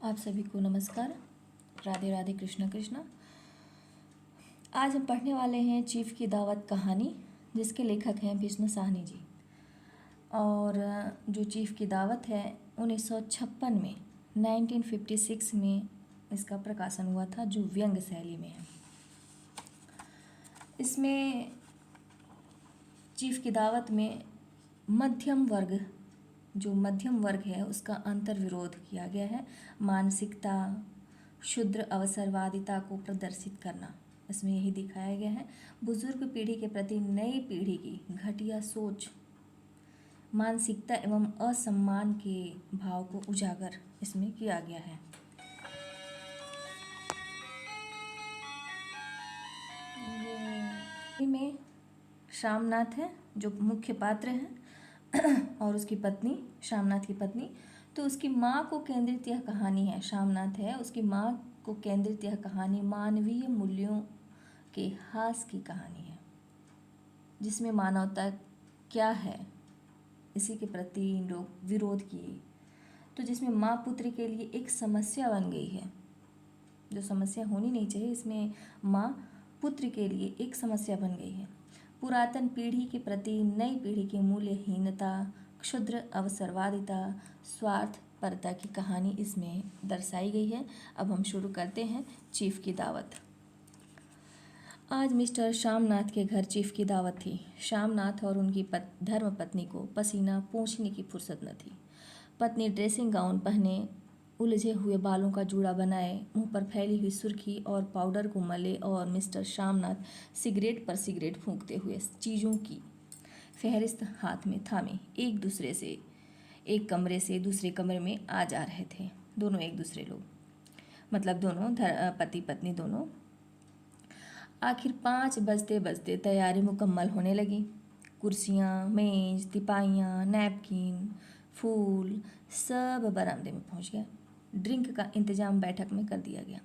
आप सभी को नमस्कार। राधे राधे, कृष्णा कृष्णा। आज हम पढ़ने वाले हैं चीफ की दावत कहानी, जिसके लेखक हैं विष्णु साहनी जी। और जो चीफ की दावत है 1956 में 1956 में इसका प्रकाशन हुआ था, जो व्यंग्य शैली में है। इसमें चीफ की दावत में मध्यम वर्ग है उसका अंतर्विरोध किया गया है। मानसिकता, क्षुद्र अवसरवादिता को प्रदर्शित करना, इसमें यही दिखाया गया है। बुजुर्ग पीढ़ी के प्रति नई पीढ़ी की घटिया सोच, मानसिकता एवं असम्मान के भाव को उजागर इसमें किया गया है। में शामनाथ है जो मुख्य पात्र है और उसकी पत्नी, शामनाथ की पत्नी। तो उसकी माँ को केंद्रित यह कहानी है। शामनाथ है, उसकी माँ को केंद्रित यह कहानी मानवीय मूल्यों के ह्रास की कहानी है, जिसमें मानवता क्या है इसी के प्रति लोग विरोध किए। तो जिसमें माँ पुत्र के लिए एक समस्या बन गई है, जो समस्या होनी नहीं चाहिए, इसमें माँ पुत्र के लिए एक समस्या बन गई है। पुरातन पीढ़ी के प्रति नई पीढ़ी की मूल्यहीनता, क्षुद्र अवसरवादिता, स्वार्थपरता की कहानी इसमें दर्शाई गई है। अब हम शुरू करते हैं चीफ की दावत। आज मिस्टर शामनाथ के घर चीफ की दावत थी। शामनाथ और उनकी धर्मपत्नी को पसीना पोंछने की फुर्सत न थी। पत्नी ड्रेसिंग गाउन पहने, उलझे हुए बालों का जूड़ा बनाए, मुंह पर फैली हुई सुर्खी और पाउडर को मले, और मिस्टर शामनाथ सिगरेट पर सिगरेट फूंकते हुए चीज़ों की फहरिस्त हाथ में थामे एक कमरे से दूसरे कमरे में आ जा रहे थे। दोनों एक दूसरे लोग, मतलब दोनों पति पत्नी दोनों। आखिर 5 बजते बजते तैयारी मुकम्मल होने लगी। कुर्सियाँ, मेज, तिपाइयाँ, नैपकिन, फूल सब बरामदे में पहुँच गया। ड्रिंक का इंतज़ाम बैठक में कर दिया गया।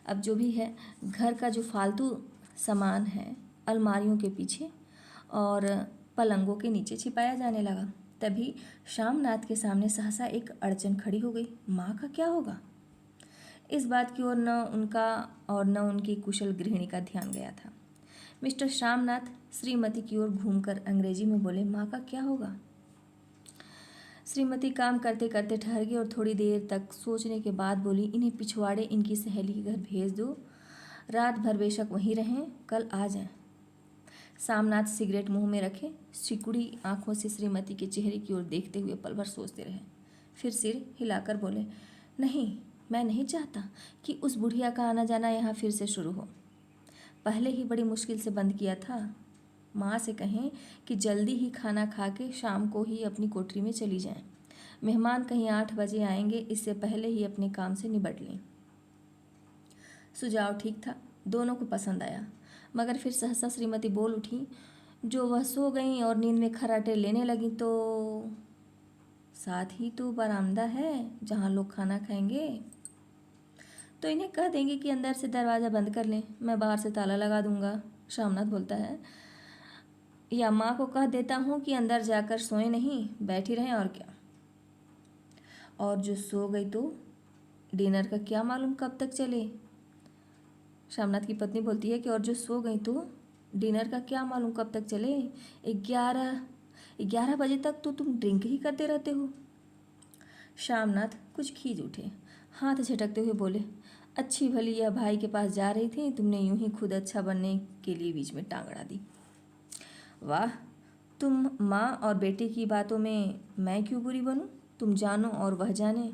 अब जो भी है, घर का जो फालतू सामान है अलमारियों के पीछे और पलंगों के नीचे छिपाया जाने लगा। तभी शामनाथ के सामने सहसा एक अड़चन खड़ी हो गई। माँ का क्या होगा? इस बात की ओर न उनका और न उनकी कुशल गृहिणी का ध्यान गया था। मिस्टर शामनाथ श्रीमती की ओर घूमकर अंग्रेजी में बोले, माँ का क्या होगा? श्रीमती काम करते करते ठहर गई और थोड़ी देर तक सोचने के बाद बोली, इन्हें पिछवाड़े इनकी सहेली के घर भेज दो, रात भर बेशक वहीं रहें, कल आ जाएं। शामनाथ सिगरेट मुंह में रखे सिकुड़ी आंखों से श्रीमती के चेहरे की ओर देखते हुए पल भर सोचते रहे। फिर सिर हिलाकर बोले, नहीं, मैं नहीं चाहता कि उस बुढ़िया का आना जाना यहाँ फिर से शुरू हो। पहले ही बड़ी मुश्किल से बंद किया था। माँ से कहें कि जल्दी ही खाना खा के शाम को ही अपनी कोठरी में चली जाएं। मेहमान कहीं 8 बजे आएंगे, इससे पहले ही अपने काम से निबट लें। सुझाव ठीक था, दोनों को पसंद आया। मगर फिर सहसा श्रीमती बोल उठी, जो वह सो गईं और नींद में खर्राटे लेने लगीं, तो साथ ही तो बरामदा है जहाँ लोग खाना खाएंगे, तो इन्हें कह देंगे कि अंदर से दरवाज़ा बंद कर लें, मैं बाहर से ताला लगा दूंगा। शामनाथ बोलता है, या माँ को कह देता हूँ कि अंदर जाकर सोए नहीं, बैठी रहें, और क्या। और जो सो गई तो डिनर का क्या मालूम कब तक चले। शामनाथ की पत्नी बोलती है कि और जो सो गई तो डिनर का क्या मालूम कब तक चले, 11 बजे तक तो तुम ड्रिंक ही करते रहते हो। शामनाथ कुछ खींच उठे, हाथ झटकते हुए बोले, अच्छी भली यह भाई के पास जा रही थी, तुमने यूं ही खुद अच्छा बनने के लिए बीच में टांग अड़ा दी। वाह, तुम माँ और बेटे की बातों में मैं क्यों बुरी बनूं? तुम जानो और वह जाने।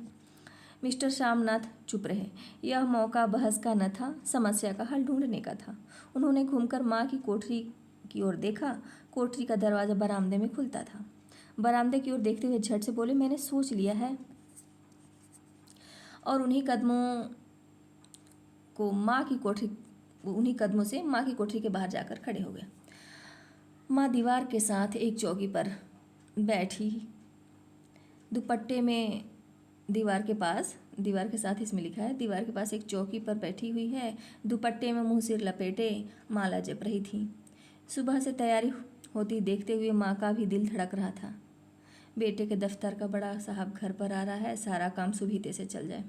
मिस्टर शामनाथ चुप रहे। यह मौका बहस का न था, समस्या का हल ढूंढने का था। उन्होंने घूमकर माँ की कोठरी की ओर देखा। कोठरी का दरवाज़ा बरामदे में खुलता था। बरामदे की ओर देखते हुए झट से बोले, मैंने सोच लिया है, और उन्हीं कदमों से माँ की कोठरी के बाहर जाकर खड़े हो गए। माँ दीवार के साथ एक चौकी पर बैठी, दुपट्टे में दीवार के साथ इसमें लिखा है, दीवार के पास एक चौकी पर बैठी हुई है, दुपट्टे में मुंह सिर लपेटे माला जप रही थी। सुबह से तैयारी होती देखते हुए माँ का भी दिल धड़क रहा था। बेटे के दफ्तर का बड़ा साहब घर पर आ रहा है, सारा काम सुबीते से चल जाए।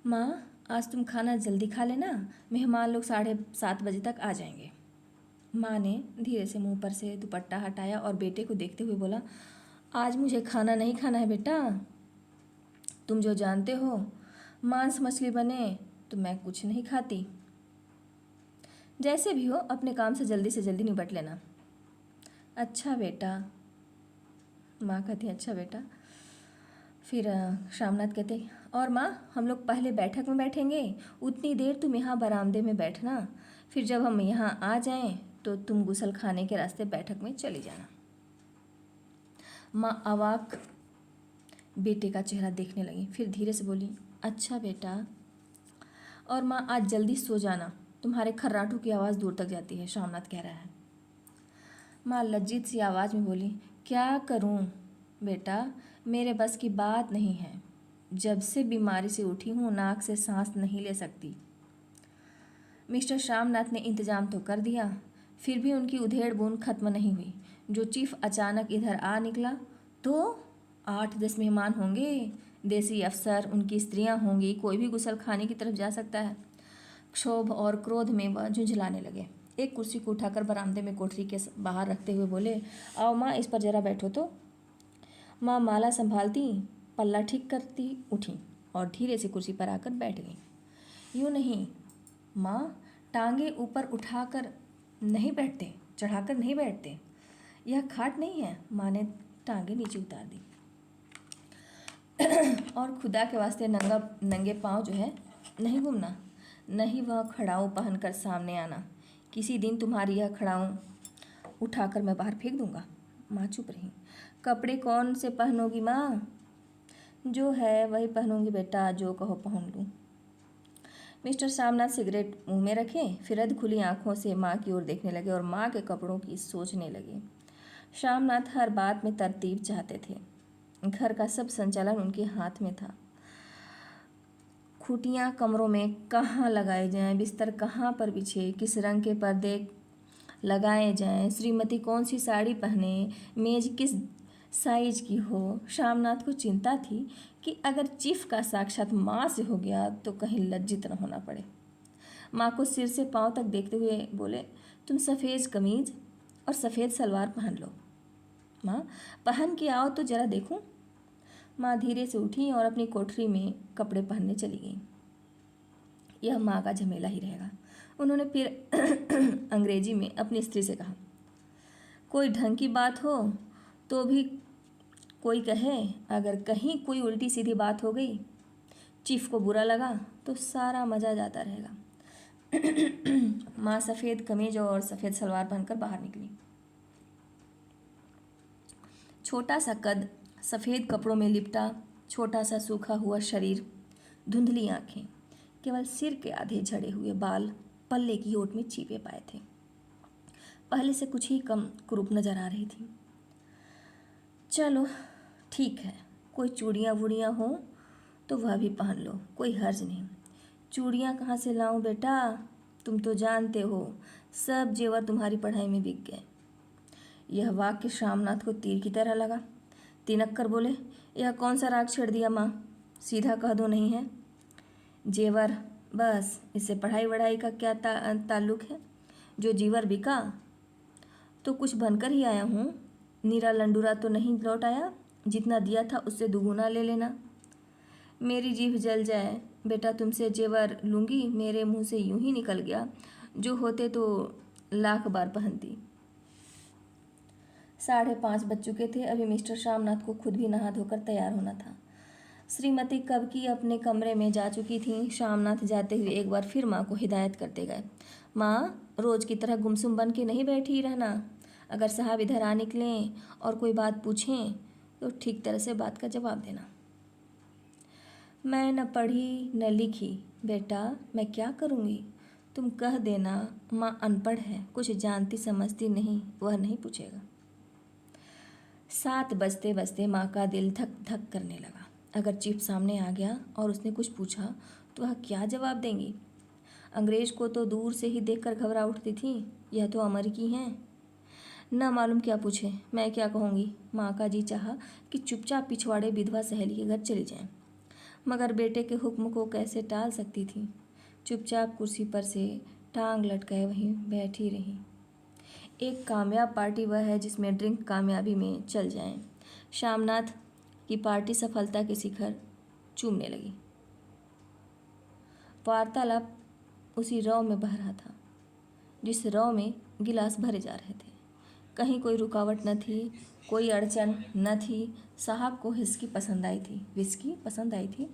माँ, आज तुम खाना जल्दी खा लेना, मेहमान लोग 7:30 बजे तक आ जाएंगे। माँ ने धीरे से मुंह पर से दुपट्टा हटाया और बेटे को देखते हुए बोला, आज मुझे खाना नहीं खाना है बेटा। तुम जो जानते हो, मांस मछली बने तो मैं कुछ नहीं खाती। जैसे भी हो अपने काम से जल्दी निपट लेना। अच्छा बेटा, माँ कहती अच्छा बेटा। फिर श्यामनाथ कहते, और माँ, हम लोग पहले बैठक में बैठेंगे, उतनी देर तुम यहाँ बरामदे में बैठना, फिर जब हम यहाँ आ जाएं तो तुम गुसल खाने के रास्ते बैठक में चली जाना। माँ अवाक बेटे का चेहरा देखने लगी, फिर धीरे से बोली, अच्छा बेटा। और माँ, आज जल्दी सो जाना, तुम्हारे खर्राटों की आवाज़ दूर तक जाती है, श्यामनाथ कह रहा है। माँ लज्जित सी आवाज़ में बोली, क्या करूँ बेटा, मेरे बस की बात नहीं है। जब से बीमारी से उठी हूँ, नाक से सांस नहीं ले सकती। मिस्टर श्यामनाथ ने इंतज़ाम तो कर दिया, फिर भी उनकी उधेड़ बूंद खत्म नहीं हुई। जो चीफ अचानक इधर आ निकला तो 8-10 मेहमान होंगे, देसी अफसर, उनकी स्त्रियां होंगी, कोई भी गुसल खाने की तरफ जा सकता है। क्षोभ और क्रोध में वह झुंझलाने लगे। एक कुर्सी को उठाकर बरामदे में कोठरी के बाहर रखते हुए बोले, आओ माँ, इस पर जरा बैठो तो। माँ माला संभालती, पल्ला ठीक करती उठी और धीरे से कुर्सी पर आकर बैठ गई। यूँ नहीं माँ, टांगे ऊपर उठाकर नहीं बैठते, चढ़ाकर नहीं बैठते, यह खाट नहीं है। माँ ने टांगे नीचे उतार दी। और खुदा के वास्ते नंगे पाँव जो है नहीं घूमना, नहीं वह खड़ाऊँ पहनकर सामने आना। किसी दिन तुम्हारी यह खड़ाऊँ उठाकर मैं बाहर फेंक दूंगा। माँ चुप रही। कपड़े कौन से पहनोगी माँ? जो है वही पहनूंगी बेटा, जो कहो पहन लूँ। मिस्टर श्यामनाथ सिगरेट मुंह में रखे, फिर अध खुली आंखों से माँ की ओर देखने लगे और माँ के कपड़ों की सोचने लगे। श्यामनाथ हर बात में तरतीब चाहते थे। घर का सब संचालन उनके हाथ में था। खूटियाँ कमरों में कहाँ लगाए जाएं, बिस्तर कहाँ पर बिछे, किस रंग के पर्दे लगाए जाएं, श्रीमती कौन सी साड़ी पहने, मेज किस साइज की हो। श्यामनाथ को चिंता थी कि अगर चीफ का साक्षात माँ से हो गया तो कहीं लज्जित न होना पड़े। माँ को सिर से पांव तक देखते हुए बोले, तुम सफ़ेद कमीज और सफ़ेद सलवार पहन लो। माँ, पहन के आओ तो जरा देखूं। माँ धीरे से उठी और अपनी कोठरी में कपड़े पहनने चली गई। यह माँ का झमेला ही रहेगा। उन्होंने फिर अंग्रेजी में अपनी स्त्री से कहा, कोई ढंग की बात हो तो भी कोई कहे, अगर कहीं कोई उल्टी सीधी बात हो गई, चीफ को बुरा लगा तो सारा मज़ा जाता रहेगा। माँ सफ़ेद कमीज और सफ़ेद सलवार पहनकर बाहर निकली। छोटा सा कद, सफ़ेद कपड़ों में लिपटा छोटा सा सूखा हुआ शरीर, धुंधली आँखें, केवल सिर के आधे झड़े हुए बाल पल्ले की ओट में छिपे पाए थे। पहले से कुछ ही कम कुरूप नजर आ रही थी। चलो ठीक है, कोई चूड़ियाँ वूड़ियाँ हो तो वह भी पहन लो, कोई हर्ज नहीं। चूड़ियाँ कहाँ से लाऊं बेटा, तुम तो जानते हो सब जेवर तुम्हारी पढ़ाई में बिक गए। यह वाक्य श्यामनाथ को तीर की तरह लगा। तिनक कर बोले, यह कौन सा राग छेड़ दिया माँ, सीधा कह दो नहीं है। जेवर, बस इससे पढ़ाई वढ़ाई का क्या ताल्लुक है। जो जीवर बिका तो कुछ बनकर ही आया हूँ, नीरा लंडूरा तो नहीं लौट आया। जितना दिया था उससे दुगुना ले लेना। मेरी जीभ जल जाए बेटा, तुमसे जेवर लूँगी, मेरे मुंह से यूं ही निकल गया, जो होते तो लाख बार पहनती। 5:30 बज चुके थे। अभी मिस्टर श्यामनाथ को खुद भी नहा धोकर तैयार होना था। श्रीमती कब की अपने कमरे में जा चुकी थीं। श्यामनाथ जाते हुए एक बार फिर माँ को हिदायत करते गए, माँ, रोज़ की तरह गुमसुम बन के नहीं बैठी रहना। अगर साहब इधर आ निकलें और कोई बात पूछें तो ठीक तरह से बात का जवाब देना। मैं न पढ़ी न लिखी बेटा, मैं क्या करूँगी, तुम कह देना माँ अनपढ़ है, कुछ जानती समझती नहीं, वह नहीं पूछेगा। 7 बजते बजते माँ का दिल धक धक करने लगा। अगर चीफ सामने आ गया और उसने कुछ पूछा तो वह क्या जवाब देंगी। अंग्रेज को तो दूर से ही देखकर घबरा उठती थी, यह तो अमेरिकी हैं। ना मालूम क्या पूछे, मैं क्या कहूँगी। माँ का जी चाहा कि चुपचाप पिछवाड़े विधवा सहेली के घर चली जाएं, मगर बेटे के हुक्म को कैसे टाल सकती थी। चुपचाप कुर्सी पर से टांग लटकाए वहीं बैठी रही। एक कामयाब पार्टी वह है जिसमें ड्रिंक कामयाबी में चल जाए। शामनाथ की पार्टी सफलता के शिखर चूमने लगी। वार्तालाप उसी रौ में बह रहा था जिस रौ में गिलास भरे जा रहे थे। कहीं कोई रुकावट न थी, कोई अड़चन न थी। साहब को विस्की पसंद आई थी।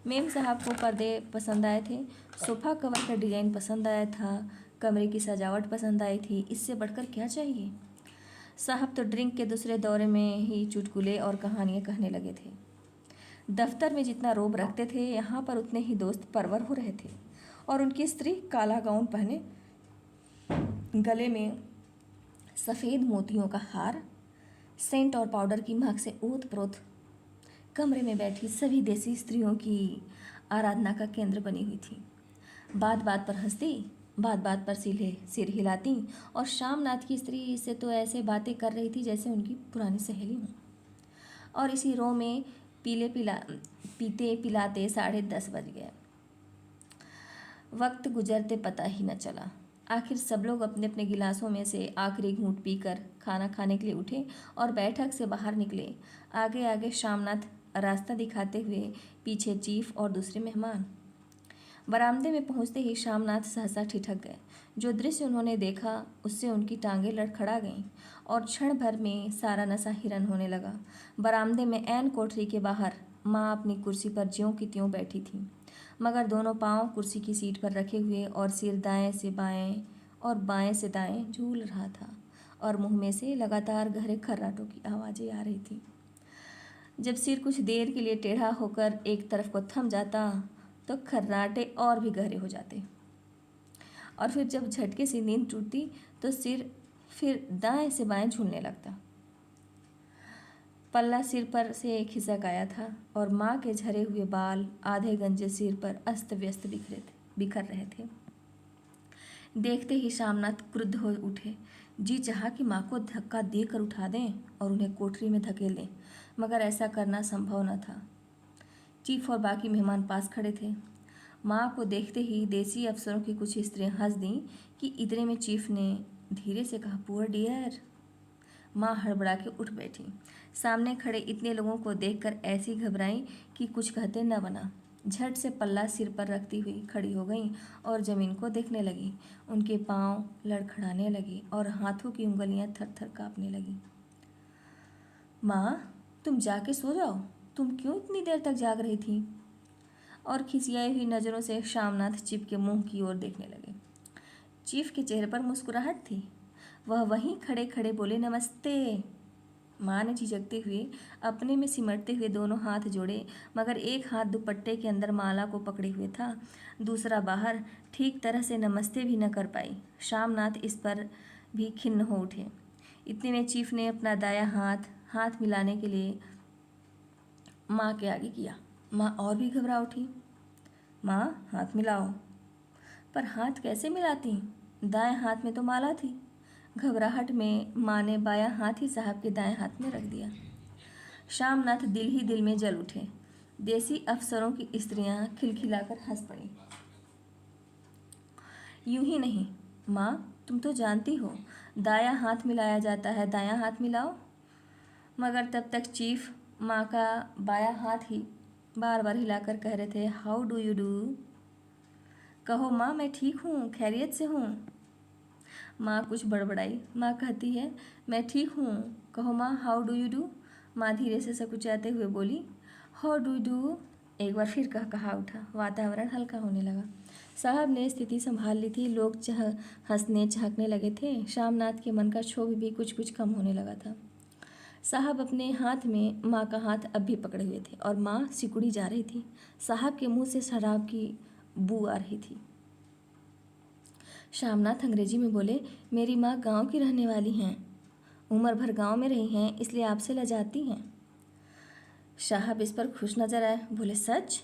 मेम साहब को पर्दे पसंद आए थे। सोफ़ा कवर का डिज़ाइन पसंद आया था। कमरे की सजावट पसंद आई थी। इससे बढ़कर क्या चाहिए। साहब तो ड्रिंक के दूसरे दौरे में ही चुटकुले और कहानियाँ कहने लगे थे। दफ्तर में जितना रोब रखते थे, यहाँ पर उतने ही दोस्त परवर हो रहे थे। और उनकी स्त्री काला गाउन पहने, गले में सफ़ेद मोतियों का हार, सेंट और पाउडर की महक से ओत प्रोत कमरे में बैठी सभी देसी स्त्रियों की आराधना का केंद्र बनी हुई थी। बात बात पर हंसती, बात बात पर सिर हिलाती, और शामनाथ की स्त्री से तो ऐसे बातें कर रही थी जैसे उनकी पुरानी सहेली हों। और इसी रो में पीते पिलाते 10:30 बज गए। वक्त गुजरते पता ही न चला। आखिर सब लोग अपने अपने गिलासों में से आखिरी घूंट पीकर खाना खाने के लिए उठे और बैठक से बाहर निकले। आगे आगे शामनाथ रास्ता दिखाते हुए, पीछे चीफ और दूसरे मेहमान। बरामदे में पहुंचते ही शामनाथ सहसा ठिठक गए। जो दृश्य उन्होंने देखा उससे उनकी टांगें लड़खड़ा गईं और क्षण भर में सारा नशा हिरन होने लगा। बरामदे में ऐन कोठरी के बाहर माँ अपनी कुर्सी पर ज्यों की त्यों बैठी थीं, मगर दोनों पांव कुर्सी की सीट पर रखे हुए और सिर दाएं से बाएं और बाएं से दाएं झूल रहा था, और मुंह में से लगातार गहरे खर्राटों की आवाज़ें आ रही थीं। जब सिर कुछ देर के लिए टेढ़ा होकर एक तरफ को थम जाता तो खर्राटे और भी गहरे हो जाते, और फिर जब झटके से नींद टूटती तो सिर फिर दाएं से बाएं झूलने लगता। पल्ला सिर पर से खिसक आया था और माँ के झरे हुए बाल आधे गंजे सिर पर अस्त व्यस्त बिखर रहे थे। देखते ही शामनाथ क्रुद्ध हो उठे। जी चाहा कि माँ को धक्का देकर उठा दें और उन्हें कोठरी में धकेल दें, मगर ऐसा करना संभव न था। चीफ और बाकी मेहमान पास खड़े थे। माँ को देखते ही देसी अफसरों की कुछ स्त्रियां हंस दीं कि इतने में चीफ ने धीरे से कहा, पुअर डियर। माँ हड़बड़ा के उठ बैठी। सामने खड़े इतने लोगों को देखकर ऐसी घबराई कि कुछ कहते न बना। झट से पल्ला सिर पर रखती हुई खड़ी हो गईं और ज़मीन को देखने लगी। उनके पांव लड़खड़ाने लगे और हाथों की उंगलियां थर-थर कांपने लगीं। माँ, तुम जाके सो जाओ, तुम क्यों इतनी देर तक जाग रही थी। और खिसियाई हुई नज़रों से शामनाथ चीफ के मुंह की ओर देखने लगे। चीफ के चेहरे पर मुस्कुराहट थी। वह वहीं खड़े खड़े बोले, नमस्ते। माँ ने झिझकते हुए अपने में सिमटते हुए दोनों हाथ जोड़े, मगर एक हाथ दुपट्टे के अंदर माला को पकड़े हुए था, दूसरा बाहर। ठीक तरह से नमस्ते भी न कर पाई। शामनाथ इस पर भी खिन्न हो उठे। इतने में चीफ ने अपना दायां हाथ मिलाने के लिए माँ के आगे किया। माँ और भी घबरा उठी। माँ, हाथ मिलाओ। पर हाथ कैसे मिलाती? दाएं हाथ में तो माला थी। घबराहट में माँ ने बायां हाथ ही साहब के दाएं हाथ में रख दिया। शामनाथ दिल ही दिल में जल उठे। देसी अफसरों की स्त्रियां खिलखिलाकर हंस पड़ी। यूं ही नहीं माँ, तुम तो जानती हो दायां हाथ मिलाया जाता है, दायां हाथ मिलाओ। मगर तब तक चीफ माँ का बायां हाथ ही बार बार हिलाकर कह रहे थे, हाउ डू यू डू। कहो माँ, मैं ठीक हूँ, खैरियत से हूँ। माँ कुछ बड़बड़ाई। माँ कहती है, मैं ठीक हूँ, कहो माँ, हाउ डू यू डू। माँ धीरे से सकुचाते हुए बोली, हाउ डू डू। एक बार फिर कहा उठा। वातावरण हल्का होने लगा। साहब ने स्थिति संभाल ली थी। लोग हंसने चहकने लगे थे। शामनाथ के मन का क्षोभ भी कुछ कुछ कम होने लगा था। साहब अपने हाथ में माँ का हाथ अब भी पकड़े हुए थे और माँ सिकुड़ी जा रही थी। साहब के मुंह से शराब की बू आ रही थी। शामनाथ अंग्रेजी में बोले, मेरी माँ गांव की रहने वाली हैं, उम्र भर गांव में रही हैं, इसलिए आपसे लजाती हैं। साहब इस पर खुश नजर आए। बोले, सच?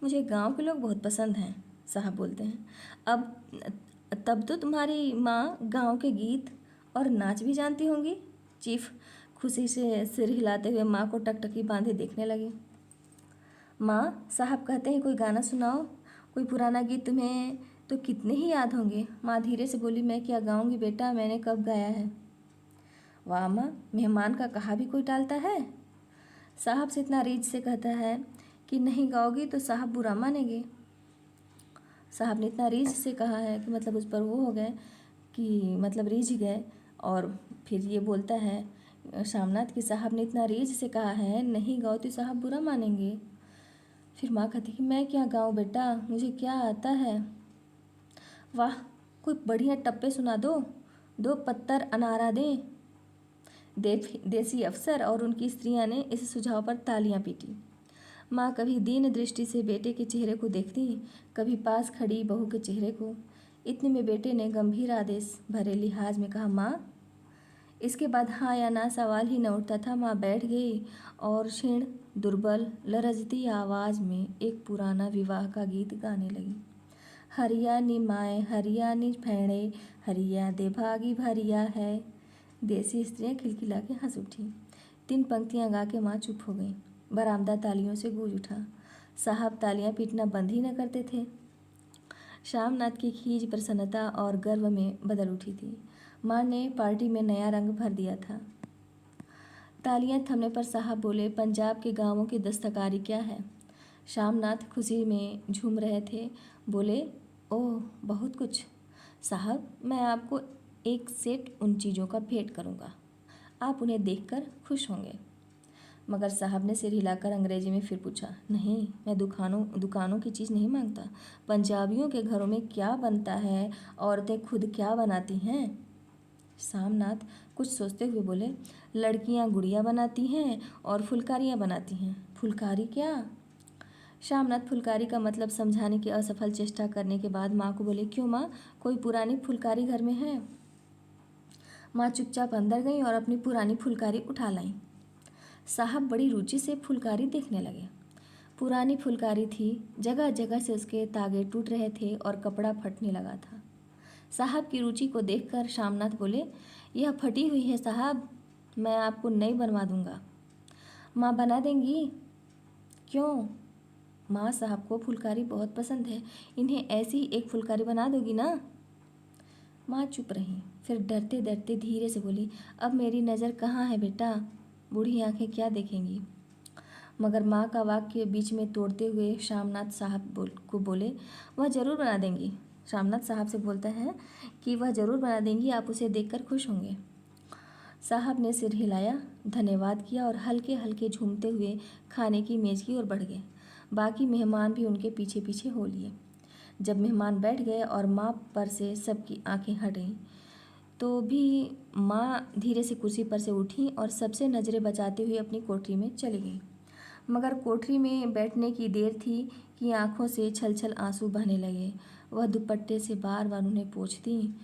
मुझे गांव के लोग बहुत पसंद हैं। साहब बोलते हैं, अब तब तो तुम्हारी माँ गांव के गीत और नाच भी जानती होंगी। चीफ खुशी से सिर हिलाते हुए माँ को टकटकी बांधे देखने लगे। माँ, साहब कहते हैं कोई गाना सुनाओ, कोई पुराना गीत तुम्हें तो कितने ही याद होंगे। माँ धीरे से बोली, मैं क्या गाऊंगी बेटा, मैंने कब गाया है। वाह माँ, मेहमान का कहा भी कोई टालता है। साहब से इतना रीझ से कहता है कि नहीं गाओगी तो साहब बुरा मानेंगे। साहब ने इतना रीझ से कहा है कि मतलब उस पर वो हो गए कि मतलब रीझ गए। और फिर ये बोलता है शामनाथ कि साहब ने इतना रीझ से कहा है नहीं गाओ तो साहब बुरा मानेंगे। फिर माँ कहती कि मैं क्या गाऊँ बेटा, मुझे क्या आता है। वाह, कोई बढ़िया टप्पे सुना दो, दो पत्तर अनारा दें। देसी अफसर और उनकी स्त्रियां ने इस सुझाव पर तालियां पीटी। माँ कभी दीन दृष्टि से बेटे के चेहरे को देखती, कभी पास खड़ी बहू के चेहरे को। इतने में बेटे ने गंभीर आदेश भरे लिहाज में कहा, माँ। इसके बाद हाँ या ना सवाल ही न उठता था। माँ बैठ गई और क्षीण दुर्बल लरजती आवाज़ में एक पुराना विवाह का गीत गाने लगी। हरिया नी माए हरिया नी भैणे, हरिया दे भागी भरिया है। देसी स्त्रियाँ खिलखिला के हंस उठी। 3 पंक्तियाँ गा के माँ चुप हो गई। बरामदा तालियों से गूंज उठा। साहब तालियां पीटना बंद ही न करते थे। शामनाथ की खीज प्रसन्नता और गर्व में बदल उठी थी। माँ ने पार्टी में नया रंग भर दिया था। तालियां थमने पर साहब बोले, पंजाब के गांवों की दस्तकारी क्या है। शामनाथ खुशी में झूम रहे थे। बोले, ओह बहुत कुछ साहब, मैं आपको एक सेट उन चीज़ों का भेंट करूँगा, आप उन्हें देखकर खुश होंगे। मगर साहब ने सिर हिलाकर अंग्रेजी में फिर पूछा, नहीं, मैं दुकानों की चीज़ नहीं मांगता। पंजाबियों के घरों में क्या बनता है, औरतें खुद क्या बनाती हैं। शामनाथ कुछ सोचते हुए बोले, लड़कियां गुड़िया बनाती हैं और फुलकारियां बनाती हैं। फुलकारी क्या। शामनाथ फुलकारी का मतलब समझाने की असफल चेष्टा करने के बाद माँ को बोले, क्यों माँ, कोई पुरानी फुलकारी घर में है। माँ चुपचाप अंदर गई और अपनी पुरानी फुलकारी उठा लाई। साहब बड़ी रुचि से फुलकारी देखने लगे। पुरानी फुलकारी थी, जगह जगह से उसके तागे टूट रहे थे और कपड़ा फटने लगा था। साहब की रुचि को देखकर शामनाथ बोले, यह फटी हुई है साहब, मैं आपको नई बनवा दूंगा। माँ बना देंगी। क्यों। माँ, साहब को फुलकारी बहुत पसंद है, इन्हें ऐसी ही एक फुलकारी बना दोगी ना। माँ चुप रही, फिर डरते डरते धीरे से बोली, अब मेरी नज़र कहाँ है बेटा, बूढ़ी आंखें क्या देखेंगी। मगर माँ का वाक्य बीच में तोड़ते हुए शामनाथ साहब को बोले, वह ज़रूर बना देंगी। शामनाथ साहब से बोलता है कि वह ज़रूर बना देंगी, आप उसे देखकर खुश होंगे। साहब ने सिर हिलाया, धन्यवाद किया और हल्के हल्के झूमते हुए खाने की मेज़ की ओर बढ़ गए। बाकी मेहमान भी उनके पीछे पीछे हो लिए। जब मेहमान बैठ गए और माँ पर से सबकी आंखें हट गईं, तो भी माँ धीरे से कुर्सी पर से उठी और सबसे नज़रें बचाते हुए अपनी कोठरी में चली गई। मगर कोठरी में बैठने की देर थी कि आंखों से छल छल आंसू बहने लगे। वह दुपट्टे से बार बार उन्हें पोंछती,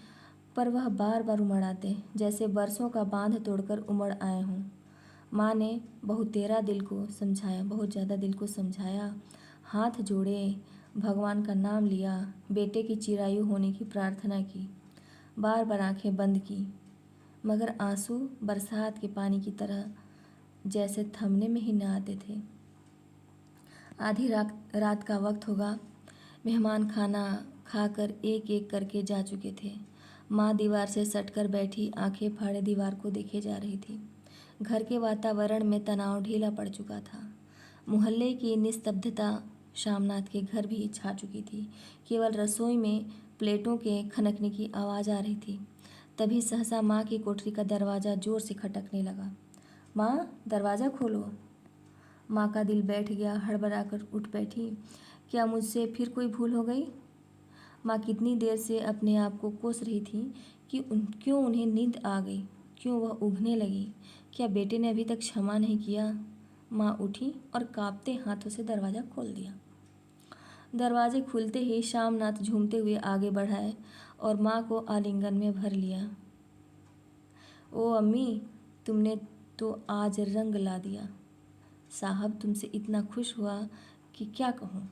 पर वह बार बार उमड़ आते, जैसे बरसों का बांध तोड़कर उमड़ आए हों। माँ ने बहुत ज़्यादा दिल को समझाया, हाथ जोड़े, भगवान का नाम लिया, बेटे की चिरायु होने की प्रार्थना की, बार बार आंखें बंद की, मगर आंसू बरसात के पानी की तरह जैसे थमने में ही न आते थे। आधी रात का वक्त होगा। मेहमान खाना खाकर एक एक करके जा चुके थे। माँ दीवार से सटकर बैठी आंखें फाड़े दीवार को देखे जा रही थी। घर के वातावरण में तनाव ढीला पड़ चुका था। मोहल्ले की निस्तब्धता शामनाथ के घर भी छा चुकी थी। केवल रसोई में प्लेटों के खनकने की आवाज़ आ रही थी। तभी सहसा माँ की कोठरी का दरवाज़ा जोर से खटकने लगा। माँ, दरवाज़ा खोलो। माँ का दिल बैठ गया, हड़बड़ाकर उठ बैठी। क्या मुझसे फिर कोई भूल हो गई। माँ कितनी देर से अपने आप को कोस रही थी कि क्यों उन्हें नींद आ गई, क्यों वह ऊँघने लगी, क्या बेटे ने अभी तक क्षमा नहीं किया। माँ उठी और कांपते हाथों से दरवाज़ा खोल दिया। दरवाजे खुलते ही शामनाथ झूमते हुए आगे बढ़ाए और माँ को आलिंगन में भर लिया। ओ अम्मी, तुमने तो आज रंग ला दिया। साहब तुमसे इतना खुश हुआ कि क्या कहूँ।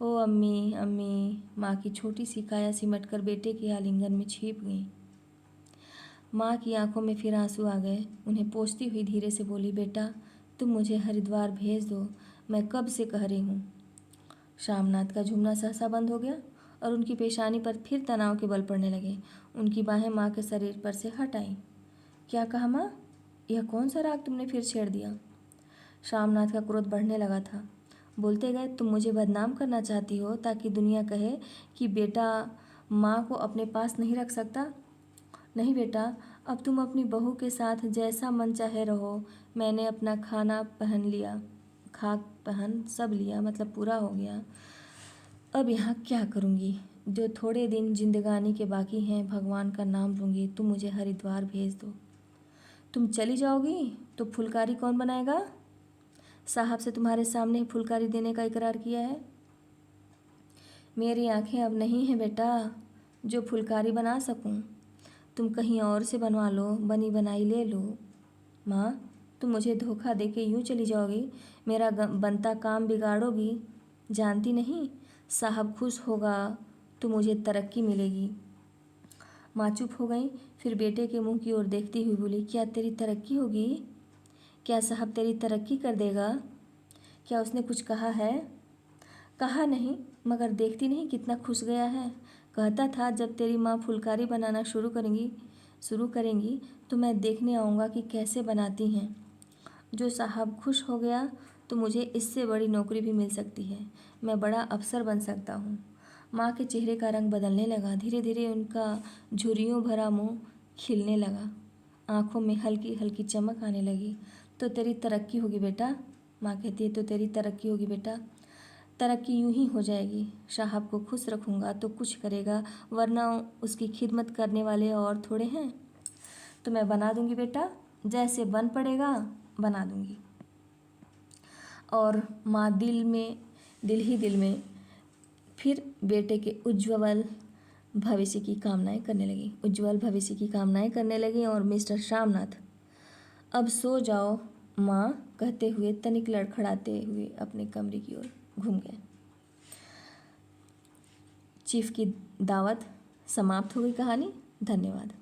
ओ अम्मी अम्मी, माँ की छोटी सी काया सिमट कर बेटे के आलिंगन में छिप गई। माँ की आंखों में फिर आंसू आ गए। उन्हें पोंछती हुई धीरे से बोली, बेटा तुम मुझे हरिद्वार भेज दो, मैं कब से कह रही हूँ। शामनाथ का झूमना सहसा बंद हो गया और उनकी पेशानी पर फिर तनाव के बल पड़ने लगे। उनकी बाहें माँ के शरीर पर से हट आईं। क्या कहा माँ? यह कौन सा राग तुमने फिर छेड़ दिया? शामनाथ का क्रोध बढ़ने लगा था। बोलते गए, तुम मुझे बदनाम करना चाहती हो ताकि दुनिया कहे कि बेटा माँ को अपने पास नहीं रख सकता। नहीं बेटा, अब तुम अपनी बहू के साथ जैसा मन चाहे रहो। मैंने अपना खाना पहन लिया, खाक पहन सब लिया, मतलब पूरा हो गया। अब यहाँ क्या करूँगी? जो थोड़े दिन जिंदगानी के बाकी हैं भगवान का नाम लूँगी। तुम मुझे हरिद्वार भेज दो। तुम चली जाओगी तो फुलकारी कौन बनाएगा? साहब से तुम्हारे सामने फुलकारी देने का इकरार किया है। मेरी आंखें अब नहीं हैं बेटा जो फुलकारी बना सकूं। तुम कहीं और से बनवा लो, बनी बनाई ले लो। माँ, तुम मुझे धोखा दे के यूँ चली जाओगी, मेरा बनता काम बिगाड़ोगी। जानती नहीं, साहब खुश होगा तो मुझे तरक्की मिलेगी। माँ चुप हो गई, फिर बेटे के मुंह की ओर देखती हुई बोली, क्या तेरी तरक्की होगी? क्या साहब तेरी तरक्की कर देगा? क्या उसने कुछ कहा है? कहा नहीं, मगर देखती नहीं कितना खुश गया है। कहता था जब तेरी माँ फुलकारी बनाना शुरू करेंगी तो मैं देखने आऊँगा कि कैसे बनाती हैं। जो साहब खुश हो गया तो मुझे इससे बड़ी नौकरी भी मिल सकती है। मैं बड़ा अफसर बन सकता हूँ। माँ के चेहरे का रंग बदलने लगा। धीरे धीरे उनका झुर्रियों भरा मुँह खिलने लगा, आँखों में हल्की हल्की चमक आने लगी। तो तेरी तरक्की होगी बेटा। माँ कहती है, तो तेरी तरक्की होगी बेटा। तरक्की यूं ही हो जाएगी। साहब को खुश रखूँगा तो कुछ करेगा, वरना उसकी खिदमत करने वाले और थोड़े हैं। तो मैं बना दूँगी बेटा, जैसे बन पड़ेगा बना दूँगी। और माँ दिल में फिर बेटे के उज्ज्वल भविष्य की कामनाएं करने लगी। और मिस्टर शामनाथ, अब सो जाओ माँ कहते हुए तनिक लड़खड़ाते हुए अपने कमरे की ओर घूम गए। चीफ की दावत समाप्त हो गई कहानी। धन्यवाद।